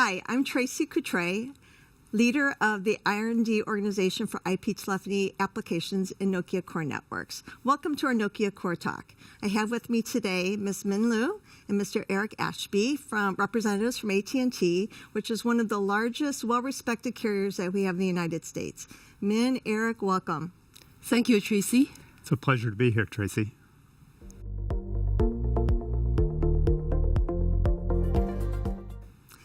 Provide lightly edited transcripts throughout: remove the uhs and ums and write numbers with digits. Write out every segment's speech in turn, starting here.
Hi, I'm Tracy Coutre, leader of the R&D organization for IP telephony applications in Nokia Core Networks. Welcome to our Nokia Core Talk. I have with me today Ms. Min Liu and Mr. Eric Ashby, from representatives from AT&T, which is one of the largest, well-respected carriers that we have in the United States. Min, Eric, welcome. Thank you, Tracy. It's a pleasure to be here, Tracy.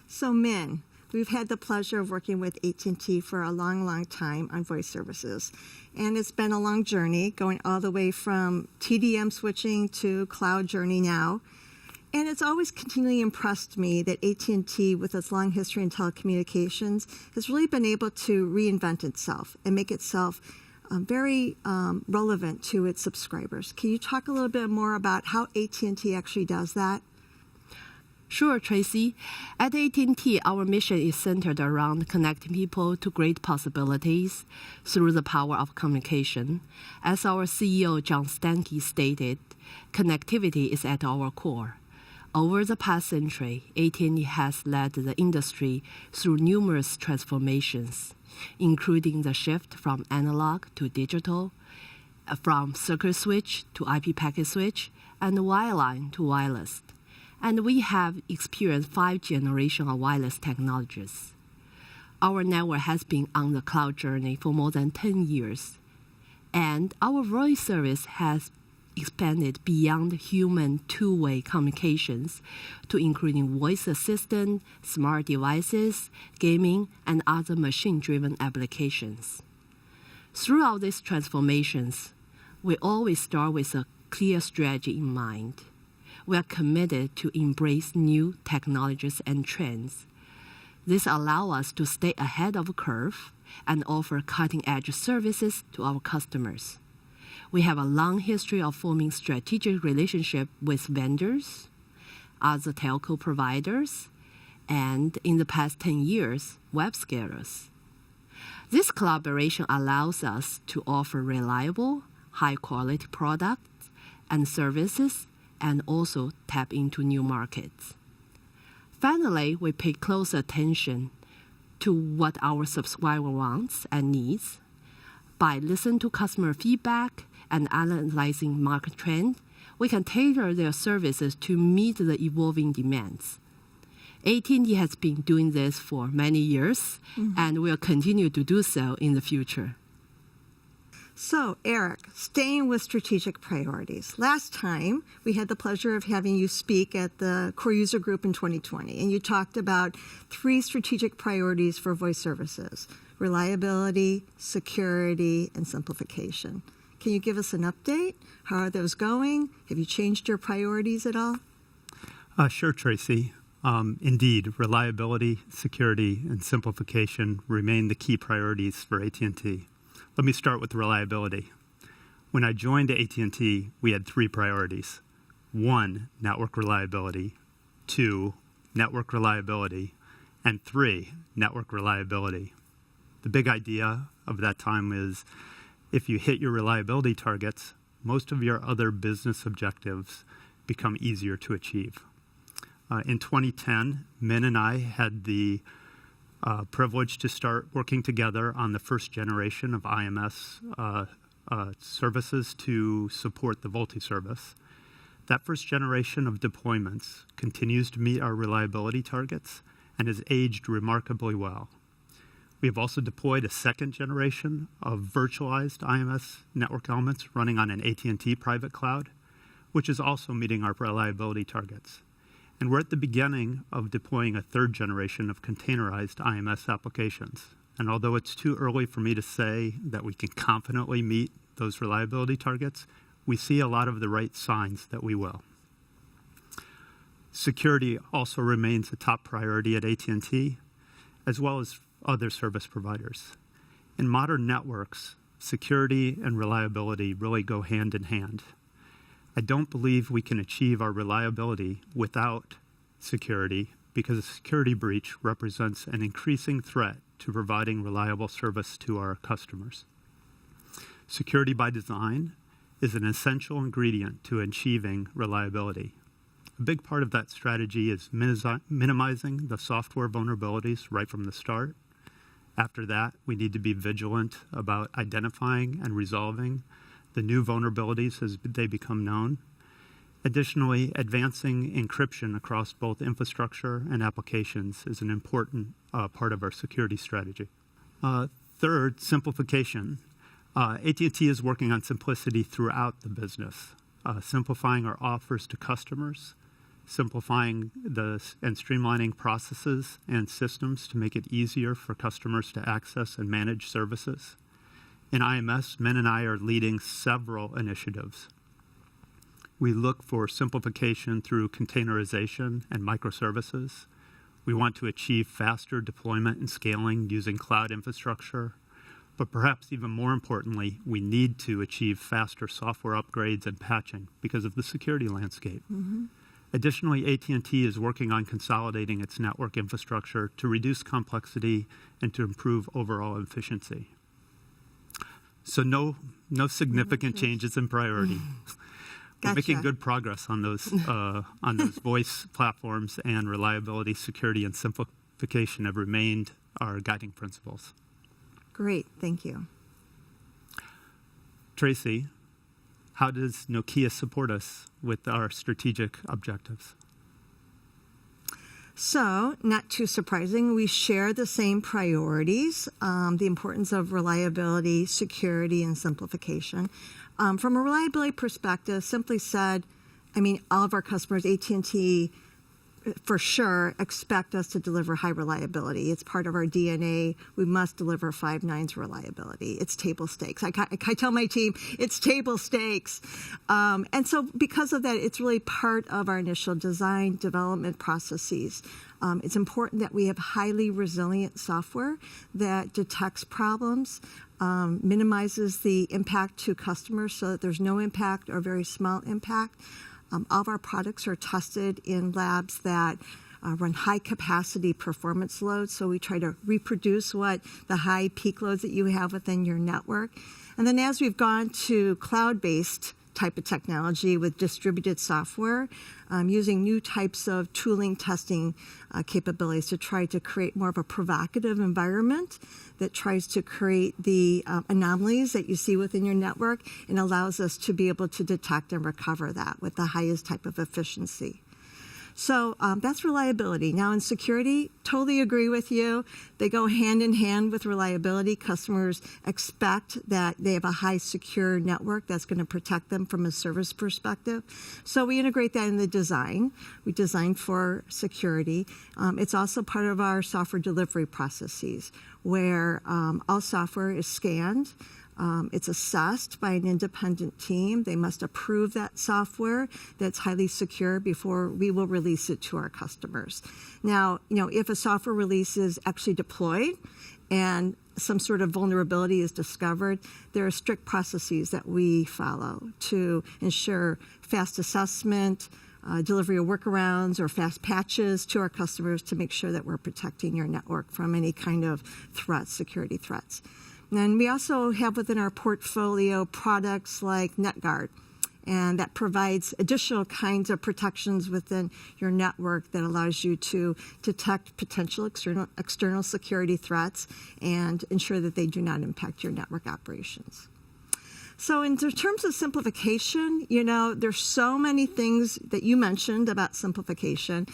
So, Min, we've had the pleasure of working with AT&T for a long, long time on voice services. And it's been a long journey, going all the way from TDM switching to cloud journey now. And it's always continually impressed me that AT&T, with its long history in telecommunications, has really been able to reinvent itself and make itself very relevant to its subscribers. Can you talk a little bit more about how AT&T actually does that? Sure, Tracy. At AT&T, our mission is centered around connecting people to great possibilities through the power of communication. As our CEO, John Stankey, stated, connectivity is at our core. Over the past century, AT&T has led the industry through numerous transformations, including the shift from analog to digital, from circuit switch to IP packet switch, and wireline to wireless. And we have experienced 5 generations of wireless technologies. Our network has been on the cloud journey for more than 10 years, and our voice service has expanded beyond human two-way communications to including voice assistant, smart devices, gaming, and other machine-driven applications. Throughout these transformations, we always start with a clear strategy in mind. We are committed to embrace new technologies and trends. This allows us to stay ahead of the curve and offer cutting-edge services to our customers. We have a long history of forming strategic relationships with vendors, other telco providers, and in the past 10 years, web scalers. This collaboration allows us to offer reliable, high-quality products and services and also tap into new markets. Finally, we pay close attention to what our subscriber wants and needs. By listening to customer feedback and analyzing market trends, we can tailor their services to meet the evolving demands. AT&T has been doing this for many years, and will continue to do so in the future. So, Eric, staying with strategic priorities. Last time, we had the pleasure of having you speak at the Core User Group in 2020, and you talked about 3 strategic priorities for voice services: reliability, security, and simplification. Can you give us an update? How are those going? Have you changed your priorities at all? Sure, Tracy. Indeed, reliability, security, and simplification remain the key priorities for AT&T. Let me start with reliability. When I joined AT&T, we had 3 priorities. 1, network reliability. 2, network reliability. And 3, network reliability. The big idea of that time is if you hit your reliability targets, most of your other business objectives become easier to achieve. In 2010, Min and I had the privilege to start working together on the first generation of IMS services to support the VoLTE service. That first generation of deployments continues to meet our reliability targets and has aged remarkably well. We have also deployed a second generation of virtualized IMS network elements running on an AT&T private cloud, which is also meeting our reliability targets. And we're at the beginning of deploying a third generation of containerized IMS applications. And although it's too early for me to say that we can confidently meet those reliability targets, we see a lot of the right signs that we will. Security also remains a top priority at AT&T, as well as other service providers. In modern networks, security and reliability really go hand in hand. I don't believe we can achieve our reliability without security, because a security breach represents an increasing threat to providing reliable service to our customers. Security by design is an essential ingredient to achieving reliability. A big part of that strategy is minimizing the software vulnerabilities right from the start. After that, we need to be vigilant about identifying and resolving the new vulnerabilities as they become known. Additionally, advancing encryption across both infrastructure and applications is an important part of our security strategy. Third, simplification. AT&T is working on simplicity throughout the business, simplifying our offers to customers, simplifying and streamlining processes and systems to make it easier for customers to access and manage services. In IMS, Min and I are leading several initiatives. We look for simplification through containerization and microservices. We want to achieve faster deployment and scaling using cloud infrastructure. But perhaps even more importantly, we need to achieve faster software upgrades and patching because of the security landscape. Mm-hmm. Additionally, AT&T is working on consolidating its network infrastructure to reduce complexity and to improve overall efficiency. So no significant changes in priority. We're making good progress on those voice platforms, and reliability, security, and simplification have remained our guiding principles. Great, thank you. Tracy, how does Nokia support us with our strategic objectives? So, not too surprising, we share the same priorities, the importance of reliability, security, and simplification. From a reliability perspective, simply said, all of our customers, AT&T, for sure, expect us to deliver high reliability. It's part of our DNA. We must deliver 5 nines reliability. It's table stakes. I tell my team, it's table stakes. And so because of that, it's really part of our initial design development processes. It's important that we have highly resilient software that detects problems, minimizes the impact to customers so that there's no impact or very small impact. All of our products are tested in labs that run high-capacity performance loads, so we try to reproduce what the high peak loads that you have within your network. And then as we've gone to cloud-based type of technology with distributed software, using new types of tooling testing capabilities to try to create more of a provocative environment that tries to create the anomalies that you see within your network and allows us to be able to detect and recover that with the highest type of efficiency. So that's reliability. Now in security, totally agree with you. They go hand in hand with reliability. Customers expect that they have a high secure network that's going to protect them from a service perspective. So we integrate that in the design. We design for security. It's also part of our software delivery processes where all software is scanned. It's assessed by an independent team. They must approve that software that's highly secure before we will release it to our customers. Now, if a software release is actually deployed and some sort of vulnerability is discovered, there are strict processes that we follow to ensure fast assessment, delivery of workarounds or fast patches to our customers to make sure that we're protecting your network from any kind of threats, security threats. And we also have within our portfolio products like NetGuard, and that provides additional kinds of protections within your network that allows you to detect potential external security threats and ensure that they do not impact your network operations. So in terms of simplification, there's so many things that you mentioned about simplification,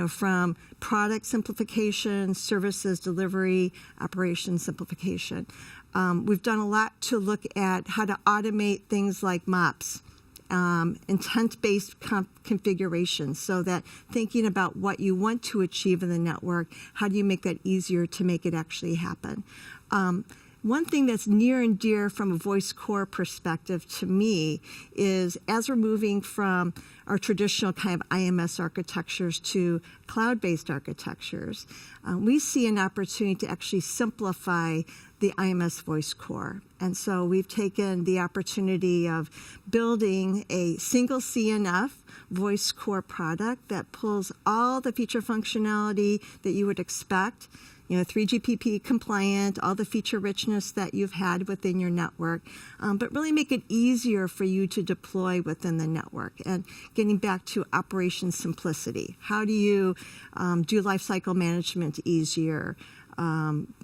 from product simplification, services delivery, operation simplification. We've done a lot to look at how to automate things like MOPS, intent-based configuration, so that thinking about what you want to achieve in the network, how do you make that easier to make it actually happen? One thing that's near and dear from a voice core perspective to me is as we're moving from our traditional kind of IMS architectures to cloud-based architectures, we see an opportunity to actually simplify the IMS voice core. And so we've taken the opportunity of building a single CNF voice core product that pulls all the feature functionality that you would expect 3GPP compliant, all the feature richness that you've had within your network, but really make it easier for you to deploy within the network. And getting back to operation simplicity, how do you do lifecycle management easier?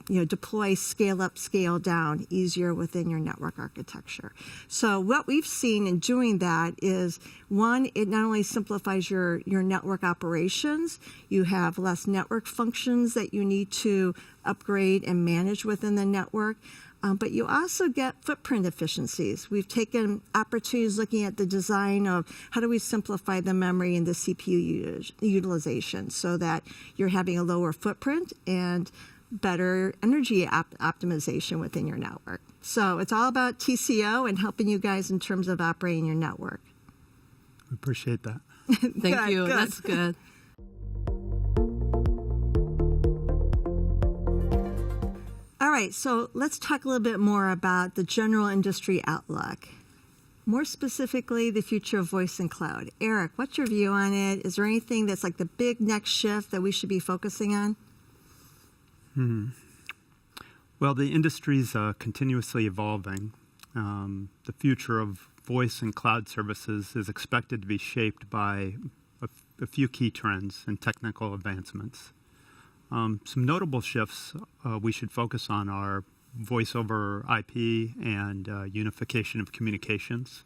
Deploy scale up, scale down easier within your network architecture. So what we've seen in doing that is, one, it not only simplifies your network operations, you have less network functions that you need to upgrade and manage within the network, but you also get footprint efficiencies. We've taken opportunities looking at the design of how do we simplify the memory and the CPU utilization so that you're having a lower footprint and better energy optimization within your network. So it's all about TCO and helping you guys in terms of operating your network. We appreciate that. Thank you. Good. That's good. All right, so let's talk a little bit more about the general industry outlook. More specifically, the future of voice and cloud. Eric, what's your view on it? Is there anything that's like the big next shift that we should be focusing on? Well, the industry's continuously evolving. The future of voice and cloud services is expected to be shaped by a few key trends and technical advancements. Some notable shifts we should focus on are voice over IP and unification of communications.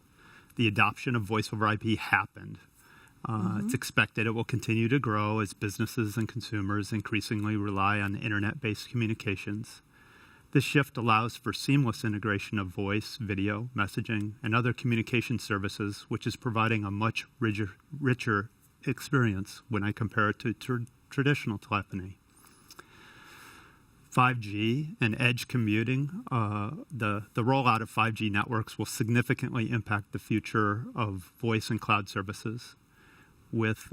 The adoption of voice over IP happened. It's expected it will continue to grow as businesses and consumers increasingly rely on internet-based communications. This shift allows for seamless integration of voice, video, messaging, and other communication services, which is providing a much richer experience when I compare it to traditional telephony. 5G and edge computing, the rollout of 5G networks will significantly impact the future of voice and cloud services. With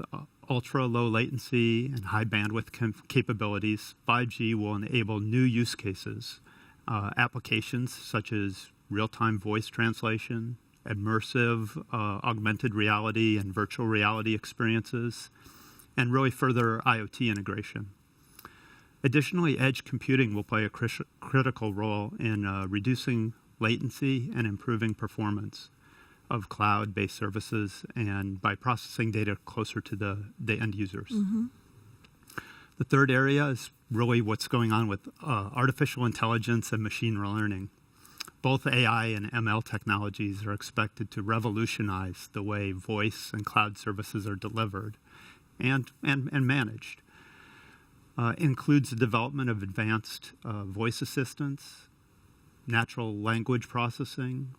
ultra-low latency and high bandwidth capabilities, 5G will enable new use cases, applications such as real-time voice translation, immersive augmented reality and virtual reality experiences, and really further IoT integration. Additionally, edge computing will play a critical role in reducing latency and improving performance of cloud-based services and by processing data closer to the end users. The third area is really what's going on with artificial intelligence and machine learning. Both AI and ML technologies are expected to revolutionize the way voice and cloud services are delivered and managed. Includes the development of advanced voice assistants, natural language processing,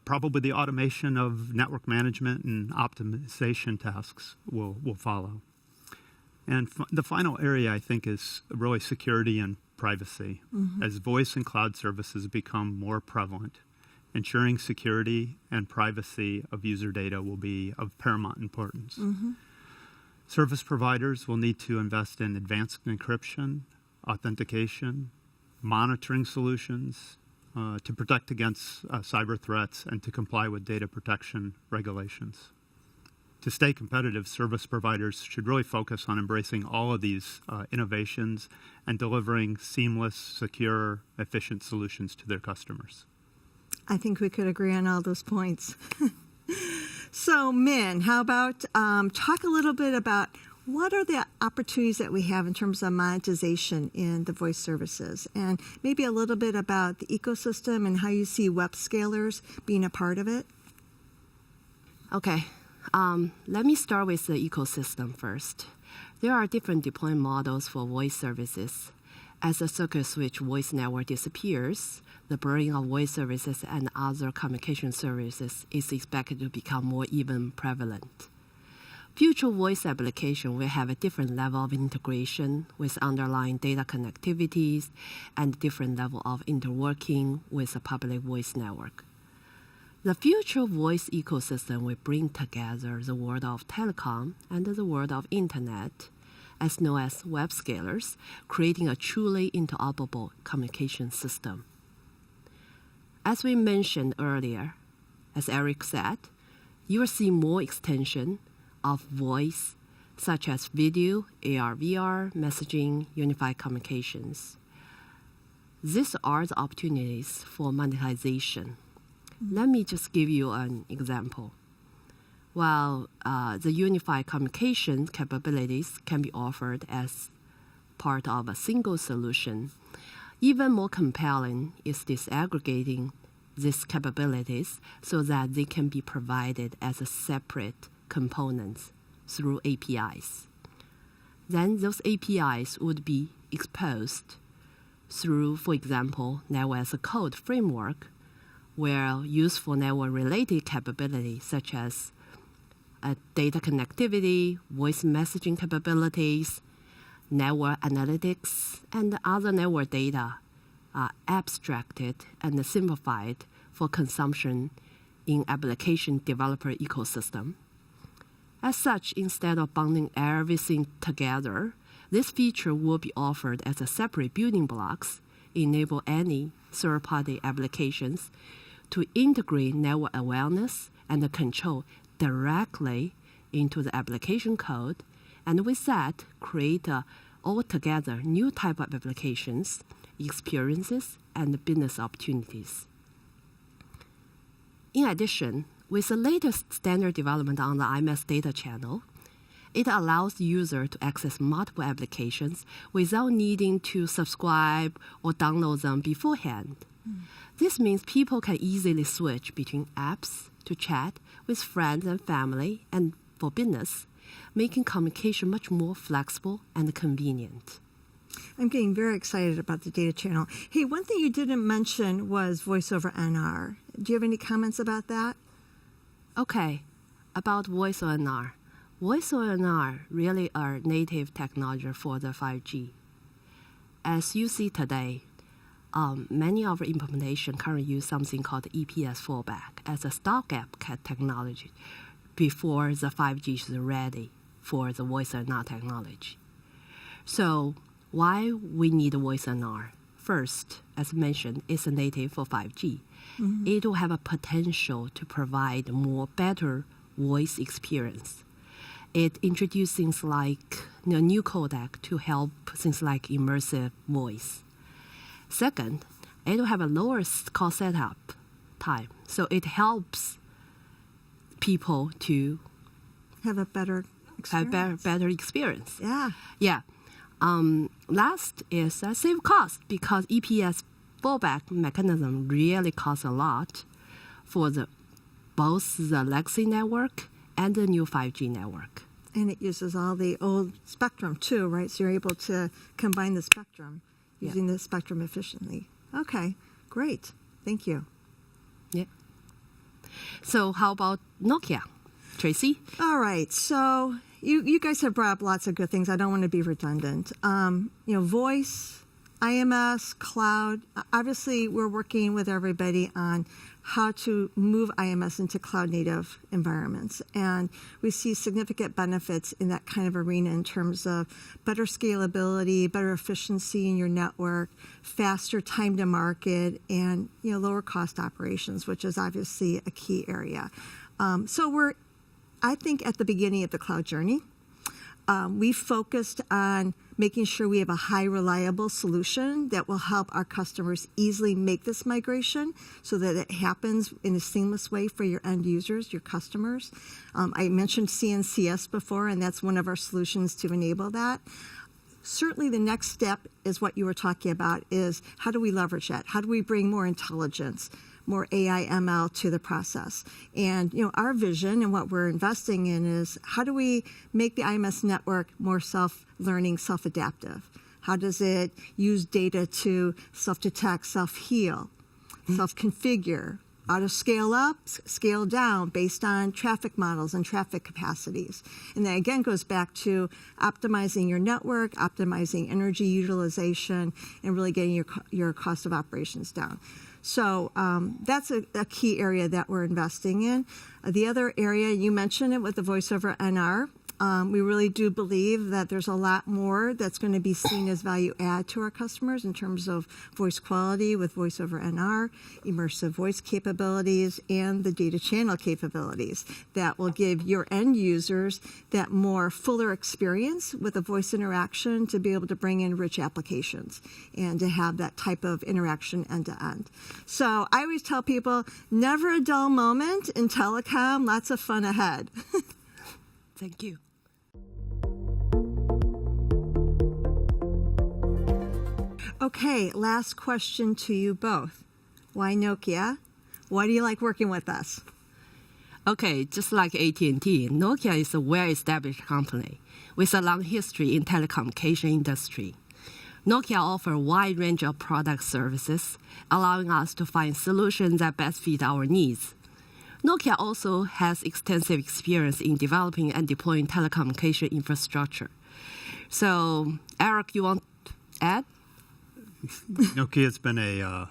probably the automation of network management and optimization tasks will follow. And the final area, I think, is really security and privacy. As voice and cloud services become more prevalent, ensuring security and privacy of user data will be of paramount importance. Service providers will need to invest in advanced encryption, authentication, monitoring solutions, to protect against cyber threats and to comply with data protection regulations. To stay competitive, service providers should really focus on embracing all of these innovations and delivering seamless, secure, efficient solutions to their customers. I think we could agree on all those points. So, Min, how about talk a little bit about what are the opportunities that we have in terms of monetization in the voice services, and maybe a little bit about the ecosystem and how you see web scalers being a part of it? Okay, let me start with the ecosystem first. There are different deployment models for voice services. As the circuit switch voice network disappears, the blurring of voice services and other communication services is expected to become more even prevalent. Future voice application will have a different level of integration with underlying data connectivities and different level of interworking with a public voice network. The future voice ecosystem will bring together the world of telecom and the world of internet, as known as web scalers, creating a truly interoperable communication system. As we mentioned earlier, as Eric said, you will see more extension of voice such as video, AR, VR, messaging, unified communications. These are the opportunities for monetization. Let me just give you an example. While the unified communication capabilities can be offered as part of a single solution, even more compelling is disaggregating these capabilities so that they can be provided as a separate components through APIs. Then those APIs would be exposed through, for example, network as a code framework, where useful network-related capabilities such as data connectivity, voice messaging capabilities, network analytics, and other network data are abstracted and simplified for consumption in application developer ecosystem. As such, instead of bundling everything together, this feature will be offered as a separate building blocks, enable any third-party applications to integrate network awareness and control directly into the application code, and with that, create altogether new type of applications, experiences, and business opportunities. In addition, with the latest standard development on the IMS Data Channel, it allows the user to access multiple applications without needing to subscribe or download them beforehand. This means people can easily switch between apps to chat with friends and family and for business, making communication much more flexible and convenient. I'm getting very excited about the data channel. Hey, one thing you didn't mention was voice over NR. Do you have any comments about that? Okay, about voice over NR. Voice over NR really are native technology for the 5G. As you see today, many of our implementation currently use something called EPS fallback as a stopgap technology before the 5G is ready for the voice NR technology. So why we need voice NR? First, as mentioned, it's a native for 5G. Mm-hmm. It will have a potential to provide more better voice experience. It introduces things like new codec to help things like immersive voice. Second, it will have a lower call setup time, so it helps people to have a better experience. Have better experience. Yeah. Yeah. Last is save cost, because EPS fallback mechanism really costs a lot for both the legacy network and the new 5G network. And it uses all the old spectrum too, right? So you're able to combine the spectrum, using the spectrum efficiently. Okay, great. Thank you. Yeah. So how about Nokia? Tracy? All right. So you guys have brought up lots of good things. I don't want to be redundant. Voice, IMS, cloud. Obviously, we're working with everybody on how to move IMS into cloud-native environments. And we see significant benefits in that kind of arena in terms of better scalability, better efficiency in your network, faster time to market, and lower cost operations, which is obviously a key area. So we're, I think, at the beginning of the cloud journey. We focused on making sure we have a high reliable solution that will help our customers easily make this migration so that it happens in a seamless way for your end users, your customers. I mentioned CNCS before, and that's one of our solutions to enable that. Certainly the next step is what you were talking about, is how do we leverage that? How do we bring more intelligence, more AI, ML to the process? And our vision and what we're investing in is how do we make the IMS network more self-learning, self-adaptive? How does it use data to self-detect, self-heal, self-configure, auto-scale up, scale down based on traffic models and traffic capacities? And that again goes back to optimizing your network, optimizing energy utilization, and really getting your cost of operations down. So that's a key area that we're investing in. The other area, you mentioned it with the voice over NR. We really do believe that there's a lot more that's going to be seen as value add to our customers in terms of voice quality with voice over NR, immersive voice capabilities, and the data channel capabilities that will give your end users that more fuller experience with a voice interaction to be able to bring in rich applications and to have that type of interaction end to end. So I always tell people, never a dull moment in telecom, lots of fun ahead. Thank you. Okay, last question to you both. Why Nokia? Why do you like working with us? Okay, just like AT&T, Nokia is a well-established company with a long history in telecommunication industry. Nokia offers a wide range of product services, allowing us to find solutions that best fit our needs. Nokia also has extensive experience in developing and deploying telecommunication infrastructure. So, Eric, you want to add? Nokia has been a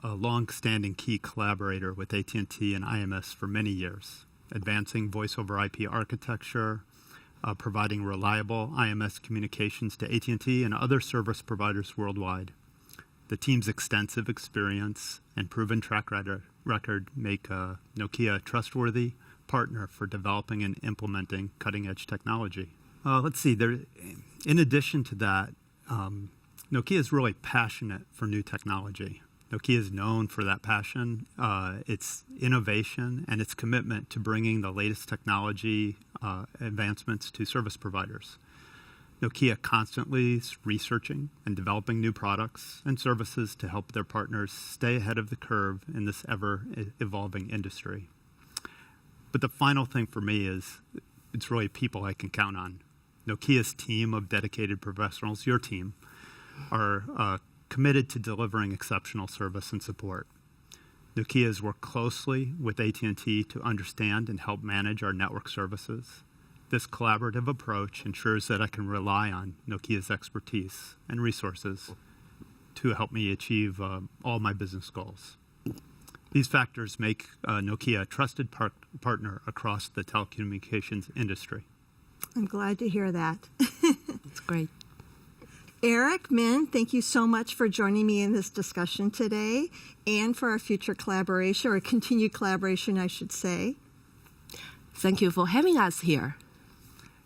long-standing key collaborator with AT&T and IMS for many years, advancing voice-over IP architecture, providing reliable IMS communications to AT&T and other service providers worldwide. The team's extensive experience and proven track record make Nokia a trustworthy partner for developing and implementing cutting-edge technology. Let's see, in addition to that, Nokia is really passionate for new technology. Nokia is known for that passion, its innovation, and its commitment to bringing the latest technology advancements to service providers. Nokia constantly is researching and developing new products and services to help their partners stay ahead of the curve in this ever-evolving industry. But the final thing for me is it's really people I can count on. Nokia's team of dedicated professionals, your team, are committed to delivering exceptional service and support. Nokia has worked closely with AT&T to understand and help manage our network services. This collaborative approach ensures that I can rely on Nokia's expertise and resources to help me achieve all my business goals. These factors make Nokia a trusted partner across the telecommunications industry. I'm glad to hear that. It's great. Eric, Min, thank you so much for joining me in this discussion today and for our future collaboration, or continued collaboration, I should say. Thank you for having us here.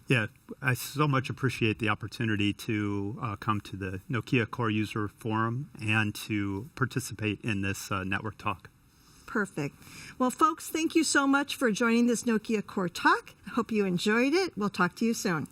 Yeah, I so much appreciate the opportunity to come to the Nokia Core User Forum and to participate in this network talk. Perfect. Well, folks, thank you so much for joining this Nokia Core Talk. I hope you enjoyed it. We'll talk to you soon.